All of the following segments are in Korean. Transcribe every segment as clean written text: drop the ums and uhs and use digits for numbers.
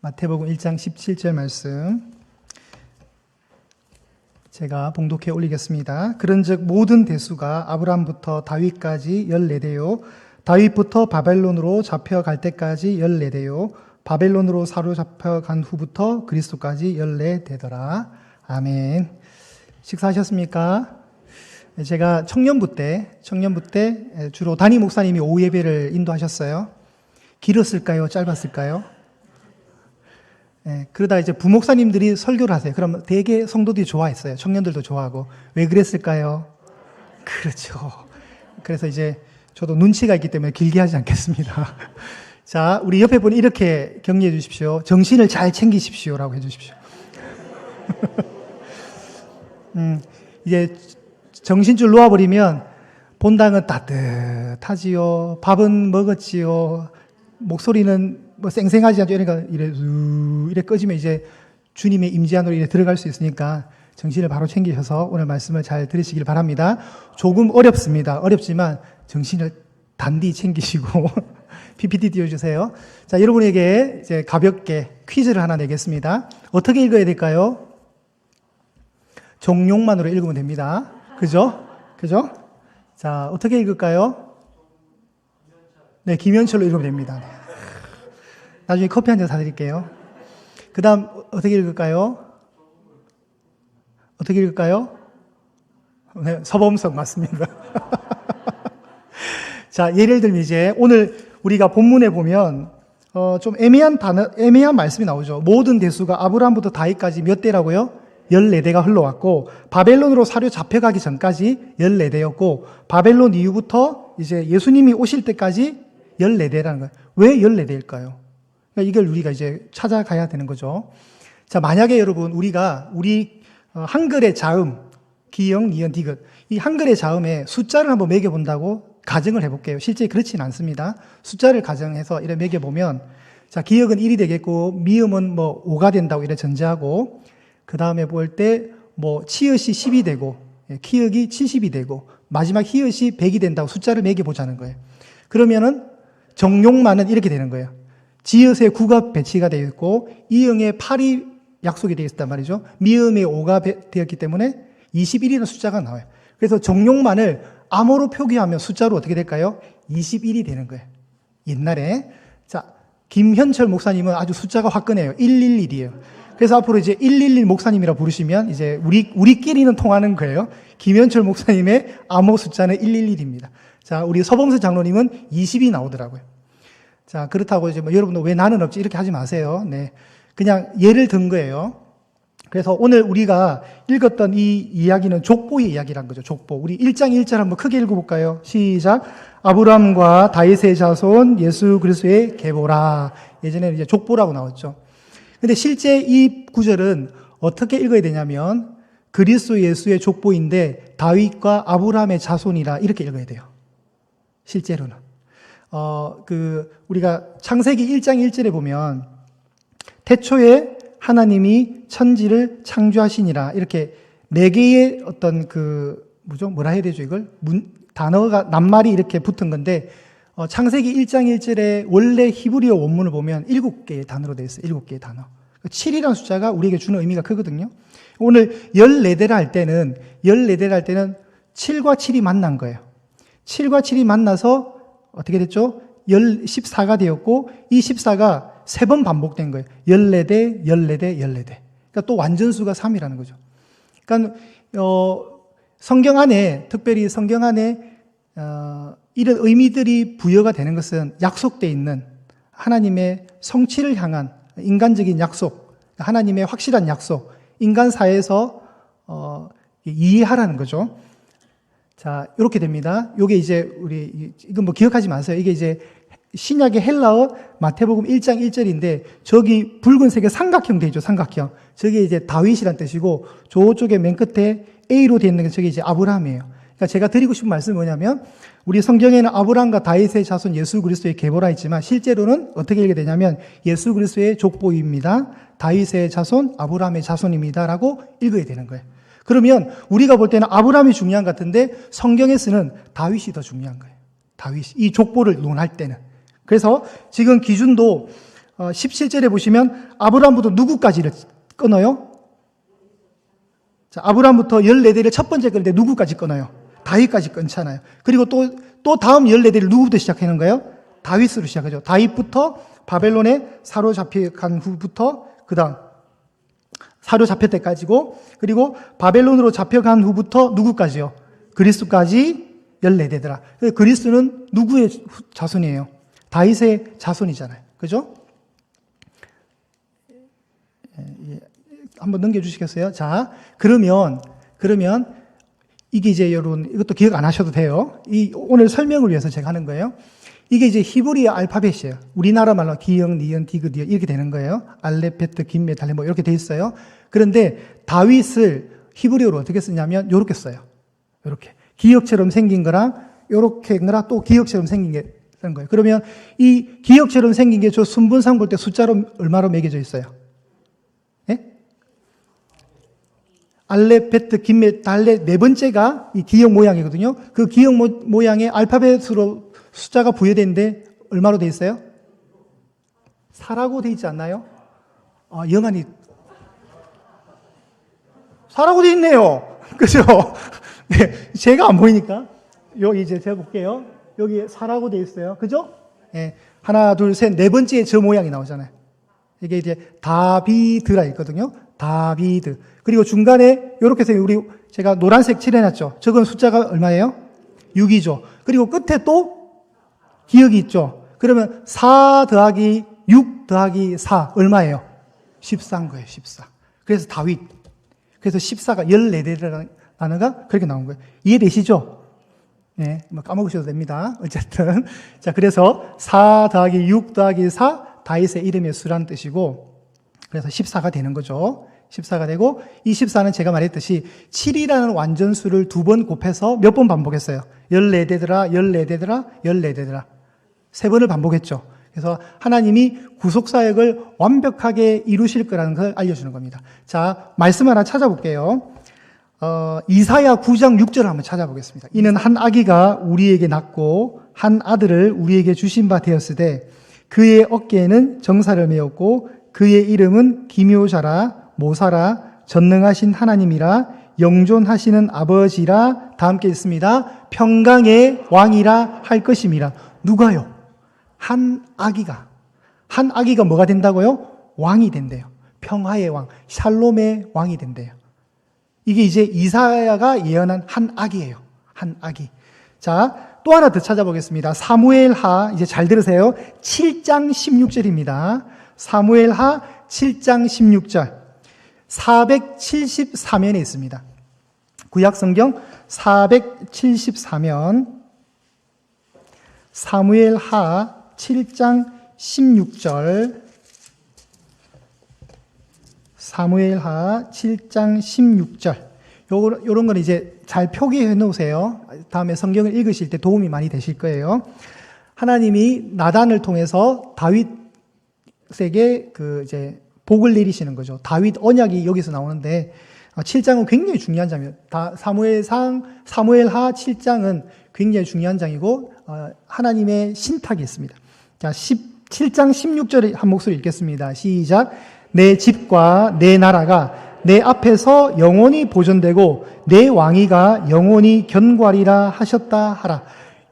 마태복음 1장 17절 말씀 제가 봉독해 올리겠습니다. 그런즉 모든 대수가 아브라함부터 다윗까지 14대요 다윗부터 바벨론으로 잡혀갈 때까지 14대요 바벨론으로 사로잡혀간 후부터 그리스도까지 14대더라. 아멘. 식사하셨습니까? 제가 청년부 때 주로 담임 목사님이 오후 예배를 인도하셨어요. 길었을까요? 짧았을까요? 그러다 이제 부목사님들이 설교를 하세요. 그럼 되게 성도들이 좋아했어요. 청년들도 좋아하고. 왜 그랬을까요? 그렇죠. 그래서 이제 저도 눈치가 있기 때문에 길게 하지 않겠습니다. 자, 우리 옆에 분 이렇게 격려해 주십시오. 정신을 잘 챙기십시오라고 해 주십시오. 이제 정신줄 놓아버리면 본당은 따뜻하지요. 밥은 먹었지요. 목소리는 뭐 쌩쌩하지 않죠. 그러니까 이래 꺼지면 이제 주님의 임재 안으로 이래 들어갈 수 있으니까 정신을 바로 챙기셔서 오늘 말씀을 잘 들으시길 바랍니다. 조금 어렵습니다. 어렵지만 정신을 단디 챙기시고 PPT 띄워주세요. 자, 여러분에게 이제 가볍게 퀴즈를 하나 내겠습니다. 어떻게 읽어야 될까요? 정용만으로 읽으면 됩니다. 그죠? 자, 어떻게 읽을까요? 네, 김현철로 읽으면 됩니다. 나중에 커피 한 잔 사드릴게요. 그 다음, 어떻게 읽을까요? 네, 서범석 맞습니다. 자, 예를 들면 이제 오늘 우리가 본문에 보면, 좀 애매한 말씀이 나오죠. 모든 대수가 아브라함부터 다윗까지 몇 대라고요? 14대가 흘러왔고, 바벨론으로 사료 잡혀가기 전까지 14대였고, 바벨론 이후부터 이제 예수님이 오실 때까지 14대라는 거예요. 왜 14대일까요? 그러니까 이걸 우리가 이제 찾아가야 되는 거죠. 자, 만약에 여러분, 우리 한글의 자음, 기역, 니은, 디귿, 이 한글의 자음에 숫자를 한번 매겨본다고 가정을 해볼게요. 실제 그렇지는 않습니다. 숫자를 가정해서 이렇게 매겨보면, 자, 기역은 1이 되겠고, 미음은 뭐 5가 된다고 이렇게 전제하고, 그 다음에 볼 때, 뭐, 치읓이 10이 되고, 키읔이 70이 되고, 마지막 히읗이 100이 된다고 숫자를 매겨보자는 거예요. 그러면은, 정용만은 이렇게 되는 거예요. 지읒에 9가 배치가 되어 있고, 이응에 8이 약속이 되어 있단 말이죠. 미음에 5가 되었기 때문에 21이라는 숫자가 나와요. 그래서 정용만을 암호로 표기하면 숫자로 어떻게 될까요? 21이 되는 거예요. 옛날에. 자, 김현철 목사님은 아주 숫자가 화끈해요. 111이에요. 그래서 앞으로 이제 111 목사님이라 부르시면 이제 우리끼리는 통하는 거예요. 김현철 목사님의 암호 숫자는 111입니다. 자, 우리 서범수 장로님은 20이 나오더라고요. 자, 그렇다고 이제 뭐 여러분도 왜 나는 없지? 이렇게 하지 마세요. 네. 그냥 예를 든 거예요. 그래서 오늘 우리가 읽었던 이 이야기는 족보의 이야기란 거죠. 족보. 우리 1장 1절 한번 크게 읽어볼까요? 시작. 아브라함과 다윗의 자손 예수 그리스도의 계보라. 예전에는 이제 족보라고 나왔죠. 근데 실제 이 구절은 어떻게 읽어야 되냐면 그리스도 예수의 족보인데 다윗과 아브라함의 자손이라 이렇게 읽어야 돼요. 실제로는. 우리가 창세기 1장 1절에 보면 태초에 하나님이 천지를 창조하시니라 이렇게 네 개의 어떤 뭐라 해야 되죠 이걸? 단어가 낱말이 이렇게 붙은 건데 창세기 1장 1절에 원래 히브리어 원문을 보면 7개의 단어로 되어 있어요. 7개의 단어. 7이라는 숫자가 우리에게 주는 의미가 크거든요. 오늘 14대를 할 때는 7과 7이 만난 거예요. 7과 7이 만나서 어떻게 됐죠? 14가 되었고 이 14가 3번 반복된 거예요. 14대. 그러니까 또 완전수가 3이라는 거죠. 그러니까 성경 안에 특별히 성경 안에 이런 의미들이 부여가 되는 것은 약속되어 있는 하나님의 성취를 향한 인간적인 약속, 하나님의 확실한 약속, 인간 사회에서 이해하라는 거죠. 자, 이렇게 됩니다. 요게 이제 이건 뭐 기억하지 마세요. 이게 이제 신약의 헬라어 마태복음 1장 1절인데 저기 붉은색의 삼각형 되죠. 삼각형. 저게 이제 다윗이란 뜻이고 저쪽에 맨 끝에 A로 되어 있는 게 저게 이제 아브라함이에요. 그러니까 제가 드리고 싶은 말씀은 뭐냐면 우리 성경에는 아브라함과 다윗의 자손 예수 그리스도의 계보라 했지만 실제로는 어떻게 읽게 되냐면 예수 그리스도의 족보입니다. 다윗의 자손, 아브라함의 자손입니다라고 읽어야 되는 거예요. 그러면 우리가 볼 때는 아브라함이 중요한 것 같은데 성경에서는 다윗이 더 중요한 거예요. 다윗이 이 족보를 논할 때는. 그래서 지금 기준도 17절에 보시면 아브라함부터 누구까지를 끊어요? 자, 아브라함부터 14대를 첫 번째 끊을 때 누구까지 끊어요? 다윗까지 끊잖아요. 그리고 또 다음 14대를 누구부터 시작하는 거예요? 다윗으로 시작하죠. 다윗부터 바벨론에 사로잡혀간 후부터 그 다음 사로잡힐 때까지고, 그리고 바벨론으로 잡혀간 후부터 누구까지요? 그리스도까지 14대더라. 그리스도는 누구의 자손이에요? 다윗의 자손이잖아요. 그죠? 한번 넘겨주시겠어요? 자, 그러면 이게 이제 여러분 이것도 기억 안 하셔도 돼요. 오늘 설명을 위해서 제가 하는 거예요. 이게 이제 히브리어 알파벳이에요. 우리나라 말로 기역, 니은, 디귿, 리을 이렇게 되는 거예요. 알렙, 김메, 달레 뭐 이렇게 돼 있어요. 그런데 다윗을 히브리어로 어떻게 쓰냐면 이렇게 써요. 이렇게 기역처럼 생긴 거랑 이렇게 거랑 또 기역처럼 생긴 게 쓰는 거예요. 그러면 이 기역처럼 생긴 게 저 순분상 볼 때 숫자로 얼마로 매겨져 있어요? 예? 알렙, 베트, 김메, 달레 네 번째가 이 기역 모양이거든요. 그 기역 모양의 알파벳으로 숫자가 부여되는데 얼마로 돼 있어요? 4라고 돼 있지 않나요? 영안이 4라고 돼 있네요. 그죠? 네, 제가 안 보이니까 여기 이제 제가 볼게요. 여기 4라고 돼 있어요. 그죠? 네, 하나, 둘, 셋, 네 번째 저 모양이 나오잖아요. 이게 이제 다비드라 있거든요. 다비드. 그리고 중간에 이렇게 해서 제가 노란색 칠해놨죠. 저건 숫자가 얼마예요? 6이죠. 그리고 끝에 또 기억이 있죠. 그러면 4 더하기 6 더하기 4 얼마예요? 14인 거예요. 14. 그래서 다윗. 그래서 14가 14대라는 단어가 그렇게 나온 거예요. 이해되시죠? 네, 뭐 까먹으셔도 됩니다. 어쨌든. 자, 그래서 4 더하기 6 더하기 4 다윗의 이름의 수라는 뜻이고, 그래서 14가 되는 거죠. 14가 되고, 이 14는 제가 말했듯이 7이라는 완전수를 2번 곱해서 몇 번 반복했어요? 14대더라, 14대더라, 14대더라. 3번을 반복했죠. 그래서 하나님이 구속사역을 완벽하게 이루실 거라는 걸 알려주는 겁니다. 자, 말씀 하나 찾아볼게요. 이사야 9장 6절을 한번 찾아보겠습니다. 이는 한 아기가 우리에게 낳고 한 아들을 우리에게 주신 바 되었으되 그의 어깨에는 정사를 메었고 그의 이름은 기묘자라 모사라 전능하신 하나님이라 영존하시는 아버지라 다 함께 있습니다. 평강의 왕이라 할 것임이라. 누가요? 한 아기가 뭐가 된다고요? 왕이 된대요. 평화의 왕, 샬롬의 왕이 된대요. 이게 이제 이사야가 예언한 한 아기예요. 한 아기. 자, 또 하나 더 찾아보겠습니다. 사무엘하, 이제 잘 들으세요. 7장 16절입니다. 사무엘하 7장 16절. 474면에 있습니다. 구약 성경 474면 사무엘하 7장 16절. 사무엘하 7장 16절. 요런 건 이제 잘 표기해 놓으세요. 다음에 성경을 읽으실 때 도움이 많이 되실 거예요. 하나님이 나단을 통해서 다윗에게 이제 복을 내리시는 거죠. 다윗 언약이 여기서 나오는데 7장은 굉장히 중요한 장이에요. 사무엘하 7장은 굉장히 중요한 장이고 하나님의 신탁이 있습니다. 자, 7장 16절에 한 목소리 읽겠습니다. 시작. 내 집과 내 나라가 내 앞에서 영원히 보존되고 내 왕위가 영원히 견고하리라 하셨다 하라.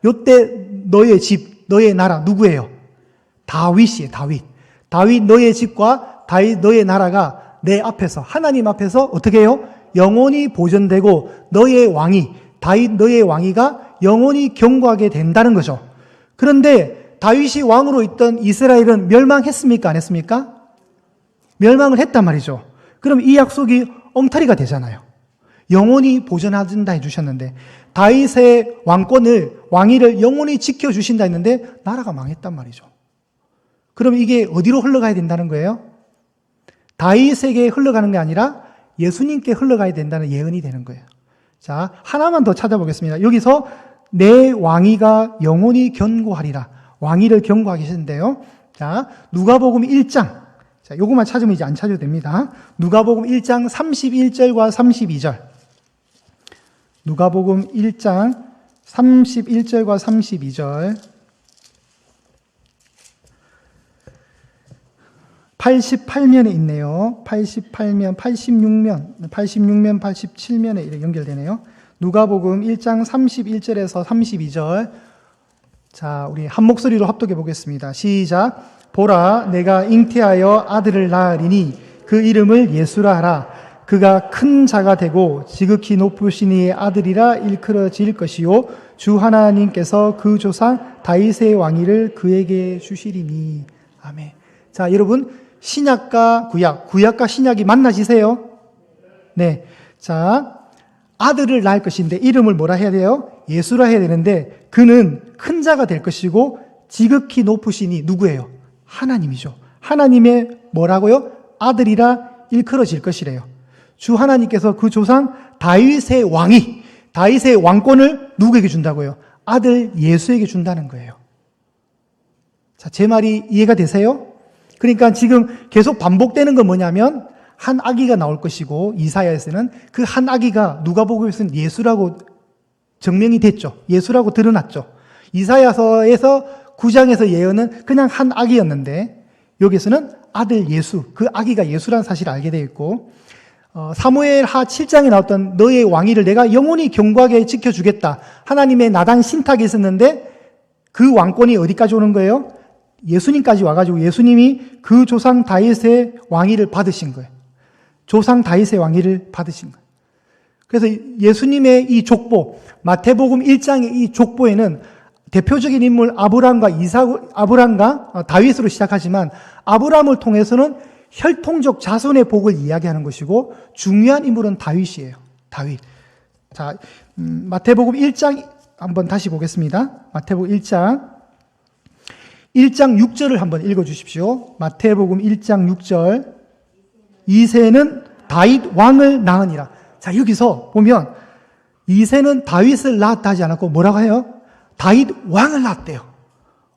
요때 너의 집, 너의 나라 누구예요? 다윗이에요. 다윗 너의 집과 다윗 너의 나라가 내 앞에서, 하나님 앞에서 어떻게 해요? 영원히 보존되고 너의 왕위, 다윗 너의 왕위가 영원히 견고하게 된다는 거죠. 그런데 다윗이 왕으로 있던 이스라엘은 멸망했습니까? 안 했습니까? 멸망을 했단 말이죠. 그럼 이 약속이 엉터리가 되잖아요. 영원히 보존하신다 해주셨는데 다윗의 왕위를 영원히 지켜주신다 했는데 나라가 망했단 말이죠. 그럼 이게 어디로 흘러가야 된다는 거예요? 다윗에게 흘러가는 게 아니라 예수님께 흘러가야 된다는 예언이 되는 거예요. 자, 하나만 더 찾아보겠습니다. 여기서 내 왕위가 영원히 견고하리라. 왕위를 견고하게 하시는데요. 자, 누가복음 1장. 자, 요것만 찾으면 이제 안 찾아도 됩니다. 누가복음 1장 31절과 32절. 누가복음 1장 31절과 32절. 88면에 있네요. 88면, 86면, 87면에 이렇게 연결되네요. 누가복음 1장 31절에서 32절. 자, 우리 한 목소리로 합독해 보겠습니다. 시작. 보라, 내가 잉태하여 아들을 낳으리니 그 이름을 예수라 하라. 그가 큰 자가 되고 지극히 높으신 이의 아들이라 일컬어질 것이요 주 하나님께서 그 조상 다윗의 왕위를 그에게 주시리니. 아멘. 자, 여러분, 신약과 구약과 신약이 만나지세요? 네. 자, 아들을 낳을 것인데 이름을 뭐라 해야 돼요? 예수라 해야 되는데 그는 큰 자가 될 것이고 지극히 높으시니 누구예요? 하나님이죠. 하나님의 뭐라고요? 아들이라 일컬어질 것이래요. 주 하나님께서 그 조상 다윗의 왕권을 누구에게 준다고요? 아들 예수에게 준다는 거예요. 자, 제 말이 이해가 되세요? 그러니까 지금 계속 반복되는 건 뭐냐면 한 아기가 나올 것이고 이사야에서는 그 한 아기가 누가복음에서는 예수라고 증명이 됐죠. 예수라고 드러났죠. 이사야서에서 9장에서 예언은 그냥 한 아기였는데 여기서는 아들 예수, 그 아기가 예수라는 사실을 알게 되어 있고 사무엘하 7장에 나왔던 너의 왕위를 내가 영원히 견고하게 지켜주겠다. 하나님의 나단 신탁이 있었는데 그 왕권이 어디까지 오는 거예요? 예수님까지 와가지고 예수님이 그 조상 다윗의 왕위를 받으신 거예요. 조상 다윗의 왕위를 받으신 거예요. 그래서 예수님의 이 족보, 마태복음 1장의 이 족보에는 대표적인 인물 아브람과 다윗으로 시작하지만 아브람을 통해서는 혈통적 자손의 복을 이야기하는 것이고 중요한 인물은 다윗이에요. 다윗. 자, 마태복음 1장 한번 다시 보겠습니다. 마태복음 1장 6절을 한번 읽어주십시오. 마태복음 1장 6절. 이새는 다윗 왕을 낳으니라. 자, 여기서 보면 이새는 다윗을 낳았다 하지 않았고 뭐라고 해요? 다윗 왕을 낳았대요.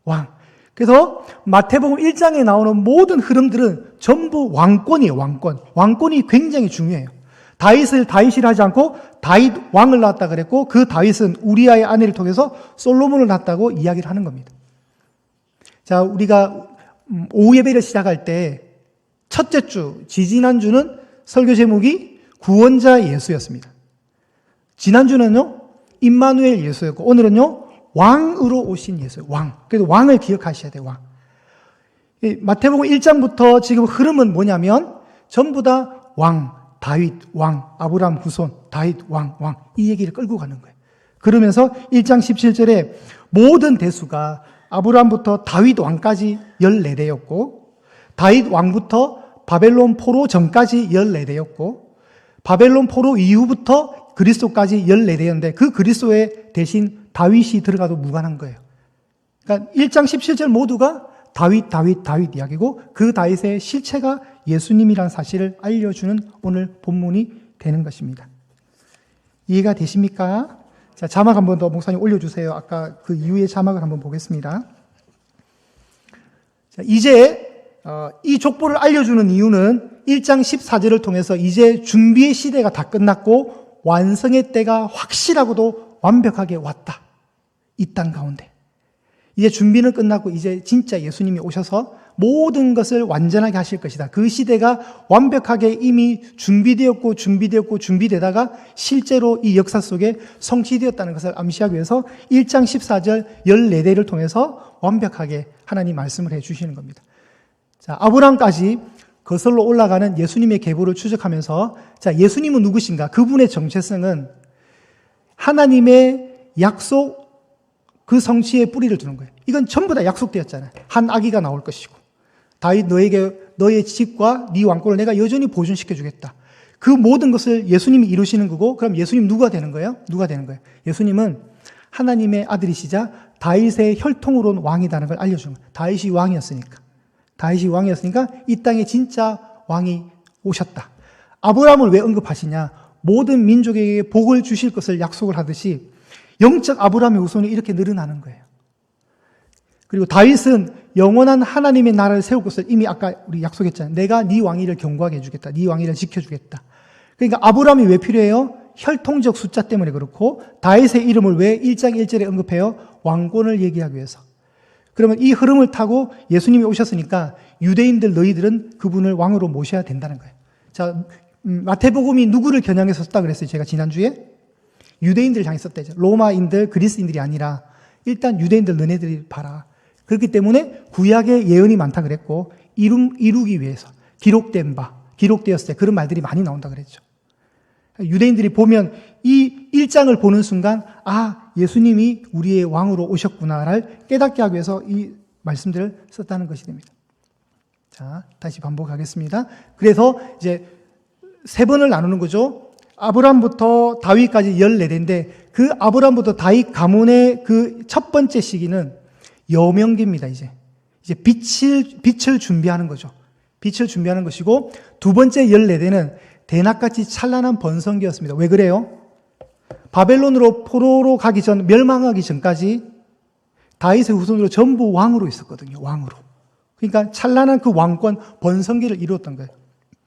왕. 그래서 마태복음 1장에 나오는 모든 흐름들은 전부 왕권이에요. 왕권이 굉장히 중요해요. 다윗이라 하지 않고 다윗 왕을 낳았다 그랬고 그 다윗은 우리아의 아내를 통해서 솔로몬을 낳았다고 이야기를 하는 겁니다. 자, 우리가 오후 예배를 시작할 때 첫째 주, 지지난주는 설교 제목이 구원자 예수였습니다. 지난주는요, 임마누엘 예수였고, 오늘은요, 왕으로 오신 예수예요. 왕. 그래서 왕을 기억하셔야 돼요, 왕. 마태복음 1장부터 지금 흐름은 뭐냐면, 전부 다 왕, 다윗, 왕, 아브라함 후손, 다윗, 왕. 이 얘기를 끌고 가는 거예요. 그러면서 1장 17절에 모든 대수가 아브라함부터 다윗 왕까지 14대였고, 다윗 왕부터 바벨론 포로 전까지 14대였고, 바벨론 포로 이후부터 그리스도까지 14대였는데 그 그리스도에 대신 다윗이 들어가도 무관한 거예요. 그러니까 1장 17절 모두가 다윗 이야기고 그 다윗의 실체가 예수님이라는 사실을 알려주는 오늘 본문이 되는 것입니다. 이해가 되십니까? 자, 자막 한 번 더 목사님 올려주세요. 아까 그 이후의 자막을 한번 보겠습니다. 자, 이제 이 족보를 알려주는 이유는 1장 14절을 통해서 이제 준비의 시대가 다 끝났고 완성의 때가 확실하고도 완벽하게 왔다. 이 땅 가운데. 이제 준비는 끝났고 이제 진짜 예수님이 오셔서 모든 것을 완전하게 하실 것이다. 그 시대가 완벽하게 이미 준비되다가 실제로 이 역사 속에 성취되었다는 것을 암시하기 위해서 1장 14절 14대를 통해서 완벽하게 하나님 말씀을 해주시는 겁니다. 자, 아브라함까지 거슬러 올라가는 예수님의 계보를 추적하면서 자, 예수님은 누구신가? 그분의 정체성은 하나님의 약속 그 성취에 뿌리를 두는 거예요. 이건 전부 다 약속되었잖아요. 한 아기가 나올 것이고 다윗 너의 집과 네 왕권을 내가 여전히 보존시켜 주겠다. 그 모든 것을 예수님이 이루시는 거고 그럼 예수님 누가 되는 거예요? 예수님은 하나님의 아들이시자 다윗의 혈통으로 온 왕이라는 걸 알려주는 거예요. 다윗이 왕이었으니까 이 땅에 진짜 왕이 오셨다. 아브라함을 왜 언급하시냐? 모든 민족에게 복을 주실 것을 약속을 하듯이 영적 아브라함의 후손이 이렇게 늘어나는 거예요. 그리고 다윗은 영원한 하나님의 나라를 세울 것을 이미 아까 우리 약속했잖아요. 내가 네 왕위를 견고하게 해주겠다. 네 왕위를 지켜주겠다. 그러니까 아브라함이 왜 필요해요? 혈통적 숫자 때문에 그렇고 다윗의 이름을 왜 1장 1절에 언급해요? 왕권을 얘기하기 위해서. 그러면 이 흐름을 타고 예수님이 오셨으니까 유대인들 너희들은 그분을 왕으로 모셔야 된다는 거예요. 자, 마태복음이 누구를 겨냥해서 썼다 그랬어요? 제가 지난주에? 유대인들 향해 썼다죠. 로마인들, 그리스인들이 아니라 일단 유대인들 너네들이 봐라. 그렇기 때문에 구약에 예언이 많다 그랬고 이루기 위해서 기록되었을 때 그런 말들이 많이 나온다 그랬죠. 유대인들이 보면 이 1장을 보는 순간 예수님이 우리의 왕으로 오셨구나를 깨닫게 하기 위해서 이 말씀들을 썼다는 것이 됩니다. 자, 다시 반복하겠습니다. 그래서 이제 세 번을 나누는 거죠. 아브람부터 다윗까지 14대인데 그 아브람부터 다윗 가문의 그 첫 번째 시기는 여명기입니다. 이제 빛을 준비하는 거죠. 빛을 준비하는 것이고 두 번째 14대는 대낮같이 찬란한 번성기였습니다. 왜 그래요? 바벨론으로 포로로 가기 전, 멸망하기 전까지 다윗의 후손으로 전부 왕으로 있었거든요. 왕으로. 그러니까 찬란한 그 왕권 번성기를 이루었던 거예요.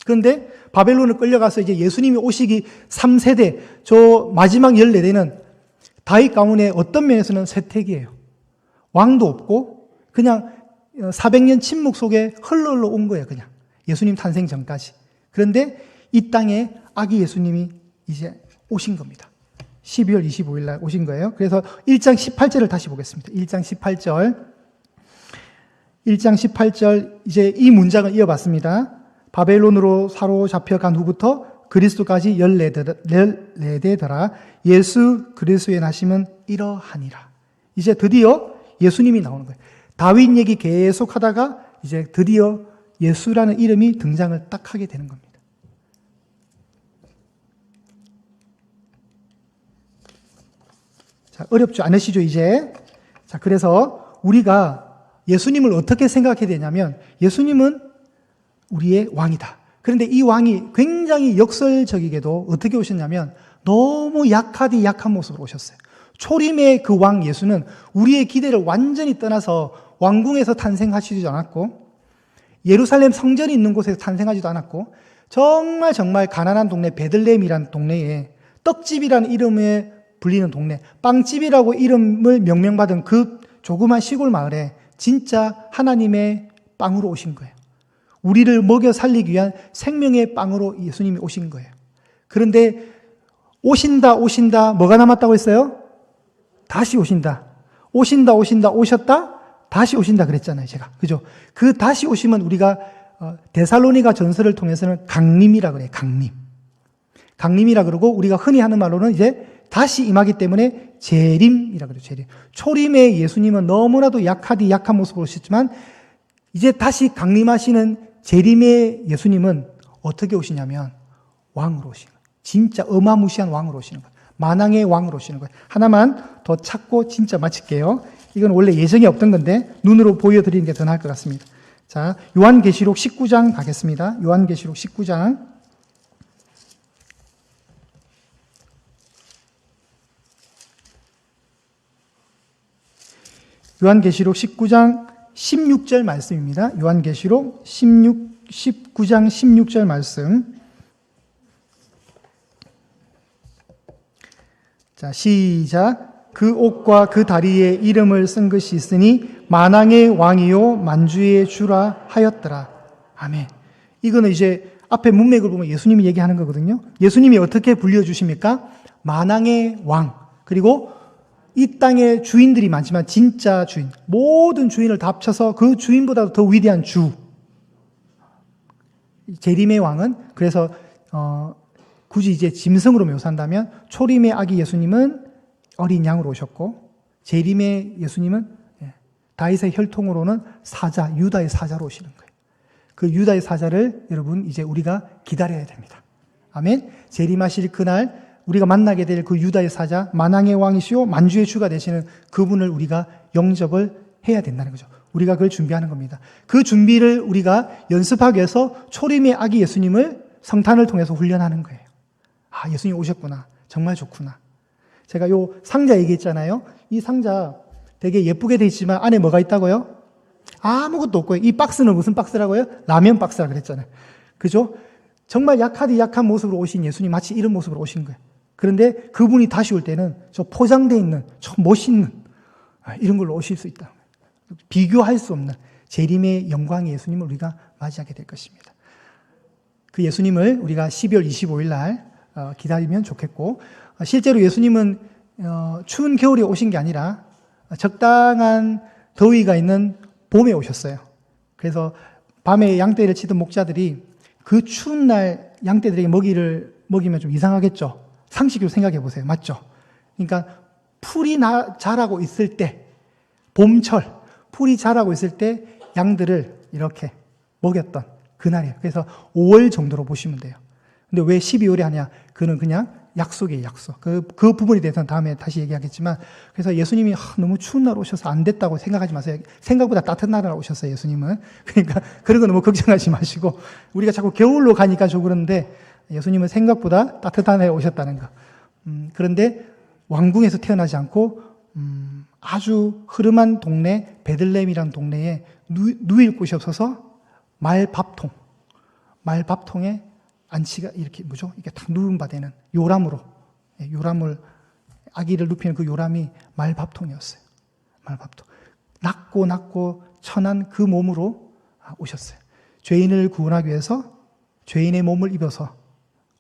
그런데 바벨론을 끌려가서 이제 예수님이 오시기 3세대, 저 마지막 14대는 다윗 가문의 어떤 면에서는 쇠퇴기예요. 왕도 없고 그냥 400년 침묵 속에 흘러 온 거예요. 그냥 예수님 탄생 전까지. 그런데 이 땅에 아기 예수님이 이제 오신 겁니다. 12월 25일 날 오신 거예요. 그래서 1장 18절을 다시 보겠습니다. 1장 18절 이제 이 문장을 이어봤습니다. 바벨론으로 사로잡혀 간 후부터 그리스도까지 14대더라. 예수 그리스도의 나심은 이러하니라. 이제 드디어 예수님이 나오는 거예요. 다윗 얘기 계속 하다가 이제 드디어 예수라는 이름이 등장을 딱 하게 되는 겁니다. 자, 어렵지 않으시죠, 이제? 자, 그래서 우리가 예수님을 어떻게 생각해야 되냐면 예수님은 우리의 왕이다. 그런데 이 왕이 굉장히 역설적이게도 어떻게 오셨냐면 너무 약한 모습으로 오셨어요. 초림의 그 왕 예수는 우리의 기대를 완전히 떠나서 왕궁에서 탄생하시지도 않았고 예루살렘 성전이 있는 곳에서 탄생하지도 않았고 정말 가난한 동네 베들레헴이라는 동네에 떡집이라는 이름에 불리는 동네, 빵집이라고 이름을 명명받은 그 조그만 시골 마을에 진짜 하나님의 빵으로 오신 거예요. 우리를 먹여 살리기 위한 생명의 빵으로 예수님이 오신 거예요. 그런데 오신다 뭐가 남았다고 했어요? 다시 오신다. 오셨다 다시 오신다 그랬잖아요, 제가. 그죠? 그 다시 오시면 우리가 데살로니가 전서를 통해서는 강림이라 그래요. 강림이라 그러고 우리가 흔히 하는 말로는 이제 다시 임하기 때문에 재림이라 그래요. 재림. 초림의 예수님은 너무나도 약한 모습으로 오셨지만 이제 다시 강림하시는 재림의 예수님은 어떻게 오시냐면 왕으로 오시는 거예요. 진짜 어마무시한 왕으로 오시는 거예요. 만왕의 왕으로 오시는 거예요. 하나만 더 찾고 진짜 마칠게요. 이건 원래 예정이 없던 건데 눈으로 보여드리는 게 더 나을 것 같습니다. 자, 요한계시록 19장 가겠습니다. 요한계시록 19장. 요한계시록 19장 16절 말씀입니다. 요한계시록 19장 16절 말씀. 자, 시작. 그 옷과 그 다리에 이름을 쓴 것이 있으니 만왕의 왕이요 만주의 주라 하였더라. 아멘. 이거는 이제 앞에 문맥을 보면 예수님이 얘기하는 거거든요. 예수님이 어떻게 불려주십니까? 만왕의 왕. 그리고 이 땅에 주인들이 많지만 진짜 주인, 모든 주인을 다 합쳐서 그 주인보다도 더 위대한 주. 재림의 왕은 그래서 굳이 이제 짐승으로 묘사한다면 초림의 아기 예수님은 어린 양으로 오셨고 재림의 예수님은 다윗의 혈통으로는 사자, 유다의 사자로 오시는 거예요. 그 유다의 사자를 여러분 이제 우리가 기다려야 됩니다. 아멘. 재림하실 그날 우리가 만나게 될 그 유다의 사자, 만왕의 왕이시오 만주의 주가 되시는 그분을 우리가 영접을 해야 된다는 거죠. 우리가 그걸 준비하는 겁니다. 그 준비를 우리가 연습하기 위해서 초림의 아기 예수님을 성탄을 통해서 훈련하는 거예요. 아, 예수님 오셨구나. 정말 좋구나. 제가 요 상자 얘기했잖아요. 이 상자 되게 예쁘게 돼 있지만 안에 뭐가 있다고요? 아무것도 없고요. 이 박스는 무슨 박스라고요? 라면 박스라 그랬잖아요. 그죠? 정말 약한 모습으로 오신 예수님 마치 이런 모습으로 오신 거예요. 그런데 그분이 다시 올 때는 저 포장되어 있는 저 멋있는 이런 걸로 오실 수 있다. 비교할 수 없는 재림의 영광의 예수님을 우리가 맞이하게 될 것입니다. 그 예수님을 우리가 12월 25일 날 기다리면 좋겠고, 실제로 예수님은 추운 겨울에 오신 게 아니라 적당한 더위가 있는 봄에 오셨어요. 그래서 밤에 양떼를 치던 목자들이 그 추운 날 양떼들에게 먹이를 먹이면 좀 이상하겠죠. 상식으로 생각해 보세요. 맞죠? 그러니까 풀이 자라고 있을 때, 봄철, 풀이 자라고 있을 때 양들을 이렇게 먹였던 그날이에요. 그래서 5월 정도로 보시면 돼요. 근데 왜 12월에 하냐? 그는 그냥 약속이에요, 약속. 그 부분에 대해서는 다음에 다시 얘기하겠지만, 그래서 예수님이 너무 추운 날 오셔서 안 됐다고 생각하지 마세요. 생각보다 따뜻한 날 오셨어요, 예수님은. 그러니까 그런 거 너무 걱정하지 마시고, 우리가 자꾸 겨울로 가니까 좀 그런데, 예수님은 생각보다 따뜻한 날에 오셨다는 거. 그런데 왕궁에서 태어나지 않고 아주 흐름한 동네, 베들레헴이라는 동네에 누일 곳이 없어서 말밥통에 안치가 이렇게 이게 딱 누운 바 되는 요람으로, 요람을 아기를 눕히는 그 요람이 말밥통이었어요. 말밥통. 낮고 천한 그 몸으로 오셨어요. 죄인을 구원하기 위해서 죄인의 몸을 입어서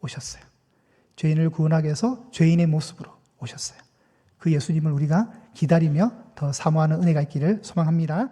오셨어요. 죄인을 구원하기 위해서 죄인의 모습으로 오셨어요. 그 예수님을 우리가 기다리며 더 사모하는 은혜가 있기를 소망합니다.